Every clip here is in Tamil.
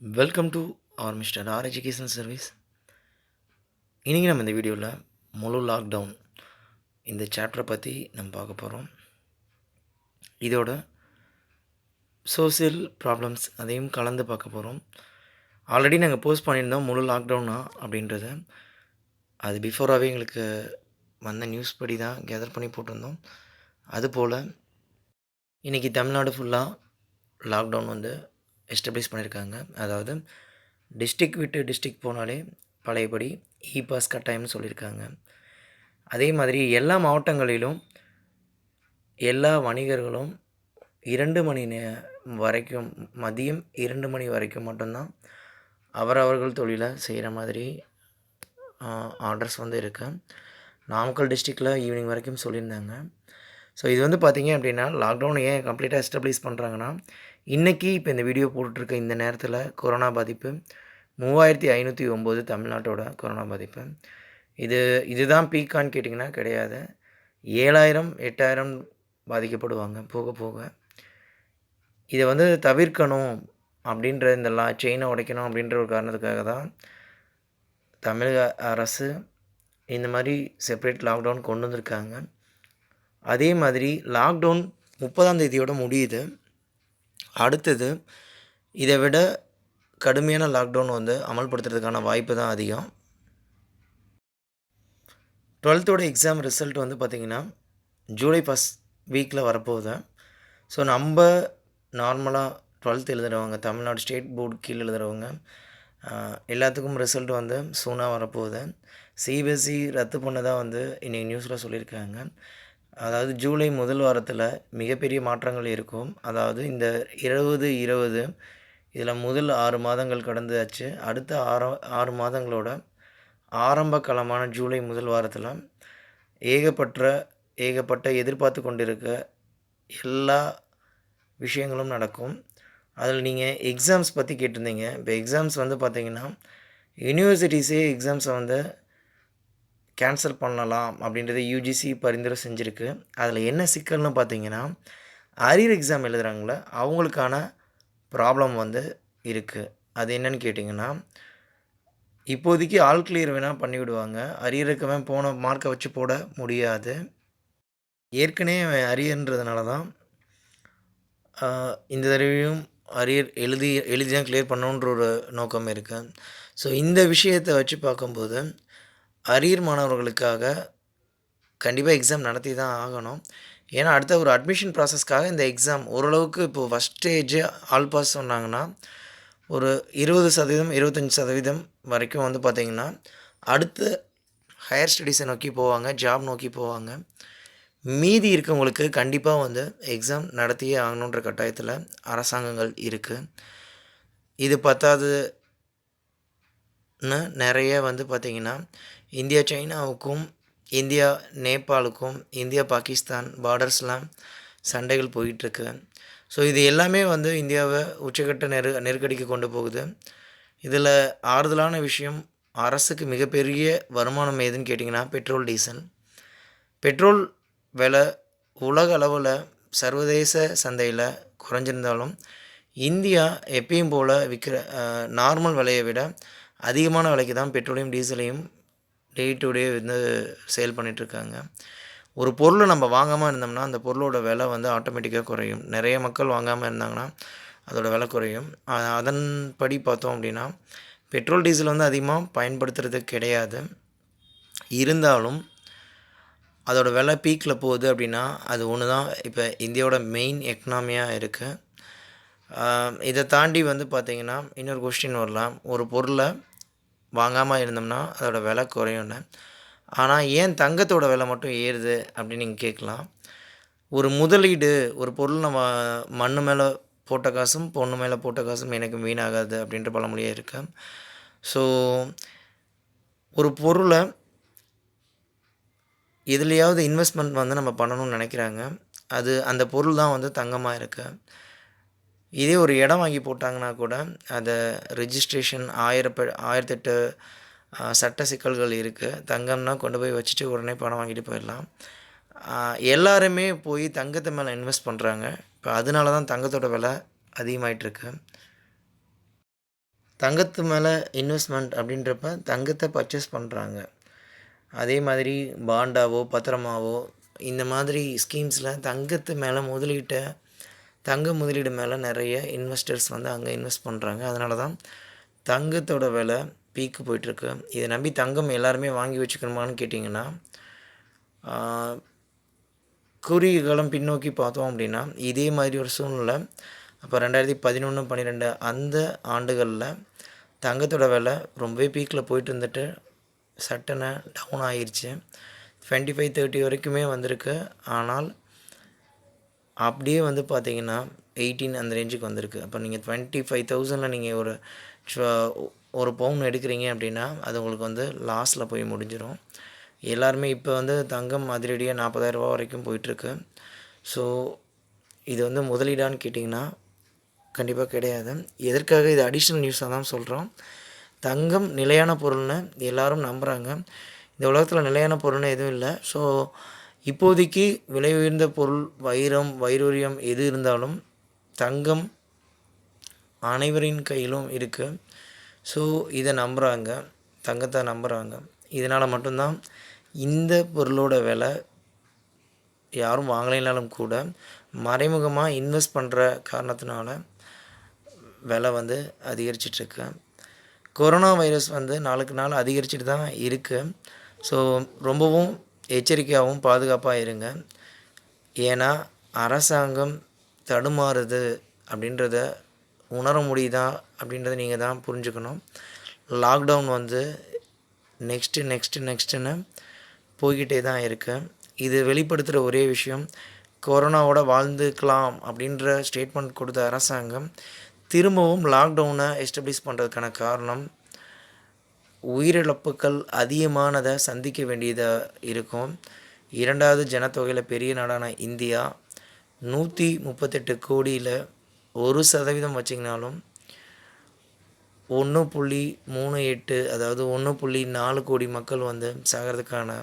Welcome to our mister our education service. இன்றைக்கி நம்ம இந்த வீடியோவில் முழு லாக்டவுன் இந்த சாப்டரை பற்றி நம்ம பார்க்க போகிறோம். இதோட சோசியல் ப்ராப்ளம்ஸ் அதையும் கலந்து பார்க்க போகிறோம். ஆல்ரெடி நாங்கள் போஸ்ட் பண்ணியிருந்தோம் முழு லாக்டவுனா அப்படின்றத. அது பிஃபோராகவே எங்களுக்கு வந்த நியூஸ் படி தான் கேதர் பண்ணி போட்டிருந்தோம். அதுபோல் இன்றைக்கி தமிழ்நாடு ஃபுல்லாக லாக்டவுன் வந்து எஸ்டப்ளிஷ் பண்ணியிருக்காங்க. அதாவது டிஸ்ட்ரிக் விட்டு டிஸ்ட்ரிக் போனாலே பழையபடி பாஸ் கட்டாயம்னு சொல்லியிருக்காங்க. அதே மாதிரி எல்லா மாவட்டங்களிலும் எல்லா வணிகர்களும் 2 மணி வரைக்கும் மதியம் 2 மணி வரைக்கும் மட்டும்தான் அவரவர்கள் தொழிலை செய்கிற மாதிரி ஆர்டர்ஸ் வந்து இருக்கு. நாமக்கல் டிஸ்ட்ரிக்டில் ஈவினிங் வரைக்கும் சொல்லியிருந்தாங்க. ஸோ இது வந்து பார்த்திங்க அப்படின்னா லாக்டவுன் ஏன் கம்ப்ளீட்டாக எஸ்டாப்ளிஷ் பண்ணுறாங்கன்னா, இன்றைக்கி இப்போ இந்த வீடியோ போட்டுட்ருக்க இந்த நேரத்தில் கொரோனா பாதிப்பு 3509 தமிழ்நாட்டோட கொரோனா பாதிப்பு. இதுதான் பீக்கான்னு கேட்டிங்கன்னா கிடையாது. 7000 8000 பாதிக்கப்படுவாங்க போக போக. இதை வந்து தவிர்க்கணும் அப்படின்ற இந்த செயினை உடைக்கணும் அப்படின்ற ஒரு காரணத்துக்காக தான் தமிழக அரசு இந்த மாதிரி செப்பரேட் லாக்டவுன் கொண்டு வந்திருக்காங்க. அதே மாதிரி லாக்டவுன் 30ஆம் தேதியோடு முடியுது. அடுத்தது இதை விட கடுமையான லாக்டவுன் வந்து அமல்படுத்துறதுக்கான வாய்ப்பு தான் அதிகம். 12th எக்ஸாம் ரிசல்ட் வந்து பார்த்திங்கன்னா ஜூலை ஃபஸ்ட் வீக்கில் வரப்போகுது. ஸோ நம்ம நார்மலாக 12th எழுதுகிறவங்க, தமிழ்நாடு ஸ்டேட் போர்டு கீழே எழுதுகிறவங்க எல்லாத்துக்கும் ரிசல்ட் வந்து சூனாக வரப்போகுது. சிபிஎஸ்சி ரத்து பண்ணதாக வந்து இன்றைக்கி நியூஸில் சொல்லியிருக்காங்க. அதாவது ஜூலை முதல் வாரத்தில் மிகப்பெரிய மாற்றங்கள் இருக்கும். அதாவது இந்த 2020 இதில் முதல் 6 மாதங்கள் கடந்தாச்சு. அடுத்த 6 மாதங்களோட ஆரம்ப காலமான ஜூலை முதல் வாரத்தில் ஏகப்பட்ட எதிர்பார்த்து கொண்டிருக்க எல்லா விஷயங்களும் நடக்கும். அதில் நீங்கள் எக்ஸாம்ஸ் பற்றி கேட்டிருந்தீங்க. இப்போ எக்ஸாம்ஸ் வந்து பார்த்திங்கன்னா யூனிவர்சிட்டிஸே எக்ஸாம்ஸை வந்து கேன்சல் பண்ணலாம் அப்படின்றத யூஜிசி பரிந்துரை செஞ்சுருக்கு. அதில் என்ன சிக்கல்னு பார்த்தீங்கன்னா, அரியர் எக்ஸாம் எழுதுகிறாங்கள அவங்களுக்கான ப்ராப்ளம் வந்து இருக்குது. அது என்னன்னு கேட்டிங்கன்னா, இப்போதைக்கு ஆல் கிளியர் வேணால் பண்ணிவிடுவாங்க. அரியருக்கவன் போன மார்க்கை வச்சு போட முடியாது. ஏற்கனவே அரியர்ன்றதுனால தான் இந்த தடவையும் அரியர் எழுதி தான் கிளியர் பண்ணணுன்ற ஒரு நோக்கம் இருக்குது. ஸோ இந்த விஷயத்தை வச்சு பார்க்கும்போது அரியர் மாணவர்களுக்காக கண்டிப்பாக எக்ஸாம் நடத்தி தான் ஆகணும். ஏன்னா அடுத்த ஒரு அட்மிஷன் ப்ராசஸ்க்காக இந்த எக்ஸாம் ஓரளவுக்கு இப்போது ஃபஸ்ட் ஸ்டேஜ் ஆல் பாஸ் சொன்னாங்கன்னா ஒரு 20% 25% வரைக்கும் வந்து பார்த்திங்கன்னா அடுத்து ஹையர் ஸ்டடீஸை நோக்கி போவாங்க, ஜாப் நோக்கி போவாங்க. மீதி இருக்கவங்களுக்கு கண்டிப்பாக வந்து எக்ஸாம் நடத்தியே ஆகணுன்ற கட்டாயத்தில் அரசாங்கங்கள் இருக்குது. இது பத்தாதுன்னு நிறைய வந்து பார்த்திங்கன்னா இந்தியா சைனாவுக்கும் இந்தியா நேபாளுக்கும் இந்தியா பாகிஸ்தான் பார்டர்ஸ்லாம் சண்டைகள் போயிட்டுருக்கு. ஸோ இது எல்லாமே வந்து இந்தியாவை உச்சக்கட்ட நெருக்கடிக்கு கொண்டு போகுது. இதில் ஆறுதலான விஷயம், அரசுக்கு மிகப்பெரிய வருமானம் எதுன்னு கேட்டிங்கன்னா பெட்ரோல் விலை உலக அளவில் சர்வதேச சந்தையில் குறைஞ்சிருந்தாலும் இந்தியா எப்பயும் போல் விற்கிற நார்மல் விலையை விட அதிகமான விலைக்கு தான் பெட்ரோலையும் டீசலையும் டே டு டே வந்து சேல் பண்ணிகிட்ருக்காங்க. ஒரு பொருளை நம்ம வாங்காமல் இருந்தோம்னா அந்த பொருளோட விலை வந்து ஆட்டோமேட்டிக்காக குறையும். நிறைய மக்கள் வாங்காமல் இருந்தாங்கன்னா அதோடய விலை குறையும். அதன்படி பார்த்தோம் அப்படின்னா பெட்ரோல் டீசல் வந்து அதிகமாக பயன்படுத்துறது கிடையாது. இருந்தாலும் அதோடய விலை பீக்கில் போகுது அப்படின்னா அது ஒன்று தான் இப்போ இந்தியாவோட மெயின் எக்கனாமியாக இருக்குது. இதை தாண்டி வந்து பார்த்திங்கன்னா இன்னொரு கொஸ்டின் வரலாம், ஒரு பொருளை வாங்காமல் இருந்தோம்னா அதோடய விலை குறையும்னு. ஆனால் ஏன் தங்கத்தோட விலை மட்டும் ஏறுது அப்படின்னு நீங்கள் கேட்கலாம். ஒரு முதலீடு, ஒரு பொருள் நம்ம மண் மேலே போட்ட காசும் பொண்ணு மேலே போட்ட காசும் எனக்கு வீணாகாது அப்படின்ற பழமொழியே இருக்கு. ஸோ ஒரு பொருளை எதுலையாவது இன்வெஸ்ட்மெண்ட் வந்து நம்ம பண்ணணும்னு நினைக்கிறாங்க. அந்த பொருள் தான் வந்து தங்கமாக இருக்குது. இதே ஒரு இடம் வாங்கி போட்டாங்கன்னா கூட அதை ரிஜிஸ்ட்ரேஷன் 1008 சட்ட சிக்கல்கள் இருக்குது. தங்கம்னா கொண்டு போய் வச்சுட்டு உடனே பணம் வாங்கிட்டு போயிடலாம். எல்லாருமே போய் தங்கத்தை மேலே இன்வெஸ்ட் பண்ணுறாங்க. இப்போ அதனால தான் தங்கத்தோட விலை அதிகமாகிட்டுருக்கு. தங்கத்து மேலே இன்வெஸ்ட்மெண்ட் அப்படின்றப்ப தங்கத்தை பர்ச்சேஸ் பண்ணுறாங்க. அதே மாதிரி பாண்டாவோ பத்திரமாவோ இந்த மாதிரி ஸ்கீம்ஸில் தங்கத்து மேலே தங்க முதலீடு மேலே நிறைய இன்வெஸ்டர்ஸ் வந்து அங்கே இன்வெஸ்ட் பண்ணுறாங்க. அதனால தான் தங்கத்தோட விலை பீக்கு போயிட்டுருக்கு. இதை நம்பி தங்கம் எல்லாருமே வாங்கி வச்சுக்கணுமான்னு கேட்டிங்கன்னா, குறுகிய காலம் பின்னோக்கி பார்த்தோம் அப்படின்னா இதே மாதிரி ஒரு சூழ்நிலை அப்போ 2011, 12 அந்த ஆண்டுகளில் தங்கத்தோட விலை ரொம்பவே பீக்கில் போயிட்டு இருந்துட்டு சட்டனை டவுன் ஆயிடுச்சு. 25, 30 வரைக்குமே வந்திருக்கு. ஆனால் அப்படியே வந்து பார்த்தீங்கன்னா 18 அந்த ரேஞ்சுக்கு வந்திருக்கு. அப்போ நீங்கள் 25,000ல் நீங்கள் ஒரு பவுன் எடுக்கிறீங்க அப்படின்னா அது உங்களுக்கு வந்து லாஸில் போய் முடிஞ்சிடும். எல்லாருமே இப்போ வந்து தங்கம் அதிரடியாக 40,000 வரைக்கும் போயிட்டுருக்கு. ஸோ இது வந்து முதலீடான்னு கேட்டிங்கன்னா கண்டிப்பாக கிடையாது. எதற்காக இது அடிஷ்னல் நியூஸாக தான் சொல்கிறோம். தங்கம் நிலையான பொருள்னு எல்லோரும் நம்புகிறாங்க. இந்த உலகத்தில் நிலையான பொருள்னு எதுவும் இல்லை. ஸோ இப்போதைக்கு விலை உயர்ந்த பொருள் வைரூரியம் எது இருந்தாலும் தங்கம் அனைவரின் கையிலும் இருக்குது. ஸோ இதை நம்புகிறாங்க, தங்கத்தை நம்புகிறாங்க. இதனால் மட்டும்தான் இந்த பொருளோட விலை யாரும் வாங்கலைனாலும் கூட மறைமுகமாக இன்வெஸ்ட் பண்ணுற காரணத்தினால விலை வந்து அதிகரிச்சிட்ருக்கு. கொரோனா வைரஸ் வந்து நாளுக்கு நாள் அதிகரிச்சுட்டு தான் இருக்குது. ஸோ ரொம்பவும் எச்சரிக்கையாகவும் பாதுகாப்பாக இருங்க. ஏன்னா அரசாங்கம் தடுமாறுது அப்படின்றத உணர முடியுதா அப்படின்றத நீங்கள் தான் புரிஞ்சுக்கணும். லாக்டவுன் வந்து நெக்ஸ்ட்டுன்னு போய்கிட்டே தான் இருக்குது. இது வெளிப்படுத்துகிற ஒரே விஷயம், கொரோனாவோட வாழ்ந்துக்கலாம் அப்படின்ற ஸ்டேட்மெண்ட் கொடுத்த அரசாங்கம் திரும்பவும் லாக்டவுனை எஸ்டப்ளிஷ் பண்ணுறதுக்கான காரணம் உயிரிழப்புகள் அதிகமானதை சந்திக்க வேண்டியதாக இருக்கும். 2வது ஜனத்தொகையில் பெரிய நாடான இந்தியா 138 கோடியில் 1% வச்சிங்கனாலும் 1.38 அதாவது 1.4 கோடி மக்கள் வந்து சாகிறதுக்கான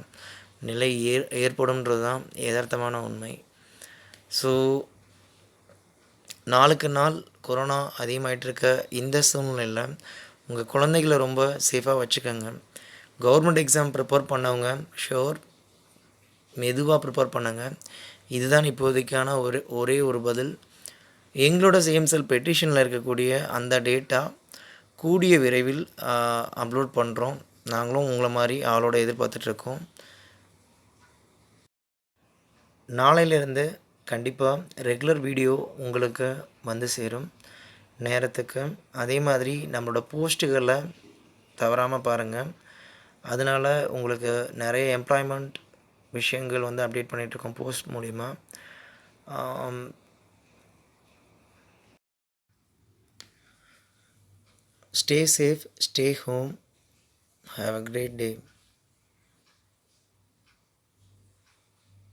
நிலை ஏற்படும்ன்றது தான் யதார்த்தமான உண்மை. ஸோ நாளுக்கு நாள் கொரோனா அதிகமாகிட்டுருக்க இந்த சூழ்நிலையில் உங்கள் குழந்தைகளை ரொம்ப சேஃபாக வச்சுக்கோங்க. கவர்மெண்ட் எக்ஸாம் ப்ரிப்பேர் பண்ணவங்க மெதுவாக ப்ரிப்பேர் பண்ணுங்க. இதுதான் இப்போதைக்கான ஒரே ஒரு பதில். எங்களோட சிஎம்செல் பெட்டிஷனில் இருக்கக்கூடிய அந்த டேட்டா கூடிய விரைவில் அப்லோட் பண்ணுறோம். நாங்களும் உங்களை மாதிரி ஆளோட எதிர்பார்த்துட்ருக்கோம். நாளையிலேருந்து கண்டிப்பாக ரெகுலர் வீடியோ உங்களுக்கு வந்து சேரும் நேரத்துக்கு. அதே மாதிரி நம்மளோட போஸ்ட்டுகளை தவறாமல் பாருங்கள். அதனால் உங்களுக்கு நிறைய எம்ப்ளாய்மெண்ட் விஷயங்கள் வந்து அப்டேட் பண்ணிகிட்ருக்கோம் போஸ்ட் மூலிமா. Stay safe, stay home. Have a great day.